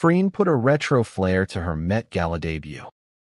Freen put a retro flair to her Met Gala debut.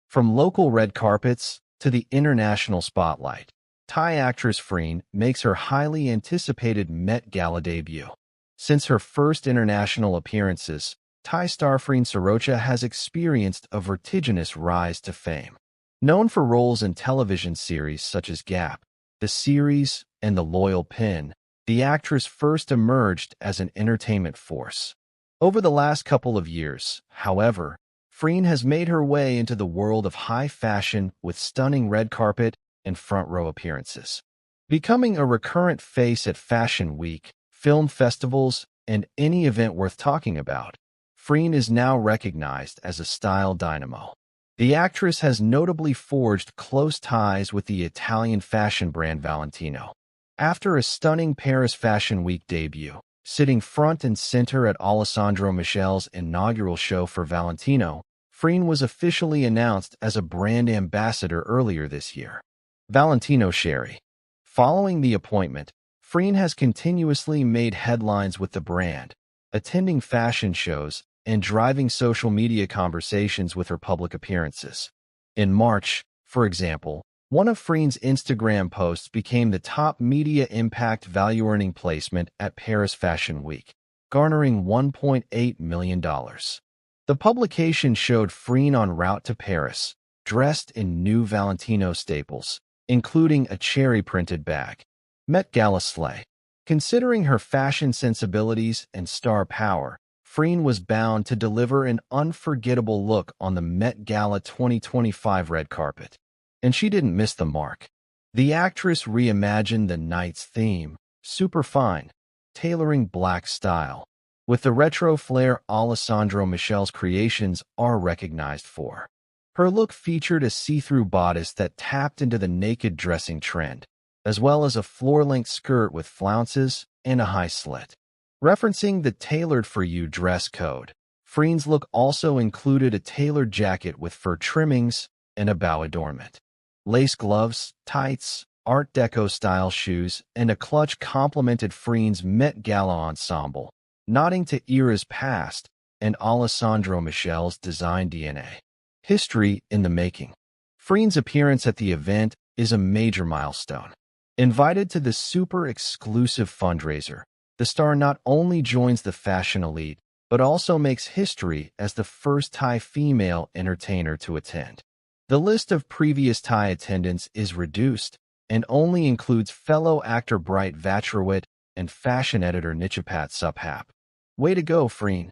From local red carpets to the international spotlight, Thai actress Freen makes her highly anticipated Met Gala debut. Since her first international appearances, Thai star Freen Sorocha has experienced a vertiginous rise to fame. Known for roles in television series such as Gap, The Series, and The Loyal Pin, the actress first emerged as an entertainment force. Over the last couple of years, however, Freen has made her way into the world of high fashion with stunning red carpet and front-row appearances. Becoming a recurrent face at Fashion Week, film festivals, and any event worth talking about, Freen is now recognized as a style dynamo. The actress has notably forged close ties with the Italian fashion brand Valentino. After a stunning Paris Fashion Week debut, sitting front and center at Alessandro Michel's inaugural show for Valentino, Freen was officially announced as a brand ambassador earlier this year. Valentino Sherry. Following the appointment, Freen has continuously made headlines with the brand, attending fashion shows and driving social media conversations with her public appearances. In March, for example, one of Freen's Instagram posts became the top media impact value-earning placement at Paris Fashion Week, garnering $1.8 million. The publication showed Freen en route to Paris, dressed in new Valentino staples, including a cherry-printed bag. Met Gala slay. Considering her fashion sensibilities and star power, Freen was bound to deliver an unforgettable look on the Met Gala 2025 red carpet. And she didn't miss the mark. The actress reimagined the night's theme, super fine, tailoring black style, with the retro flair Alessandro Michel's creations are recognized for. Her look featured a see-through bodice that tapped into the naked dressing trend, as well as a floor-length skirt with flounces and a high slit. Referencing the tailored-for-you dress code, Freen's look also included a tailored jacket with fur trimmings and a bow adornment. Lace gloves, tights, Art Deco-style shoes, and a clutch complemented Freen's Met Gala ensemble, nodding to eras past and Alessandro Michel's design DNA. History in the making. Freen's appearance at the event is a major milestone. Invited to the super-exclusive fundraiser, the star not only joins the fashion elite, but also makes history as the first Thai female entertainer to attend. The list of previous Thai attendants is reduced and only includes fellow actor Bright Vachrawit and fashion editor Nichapat Suphap. Way to go, Freen!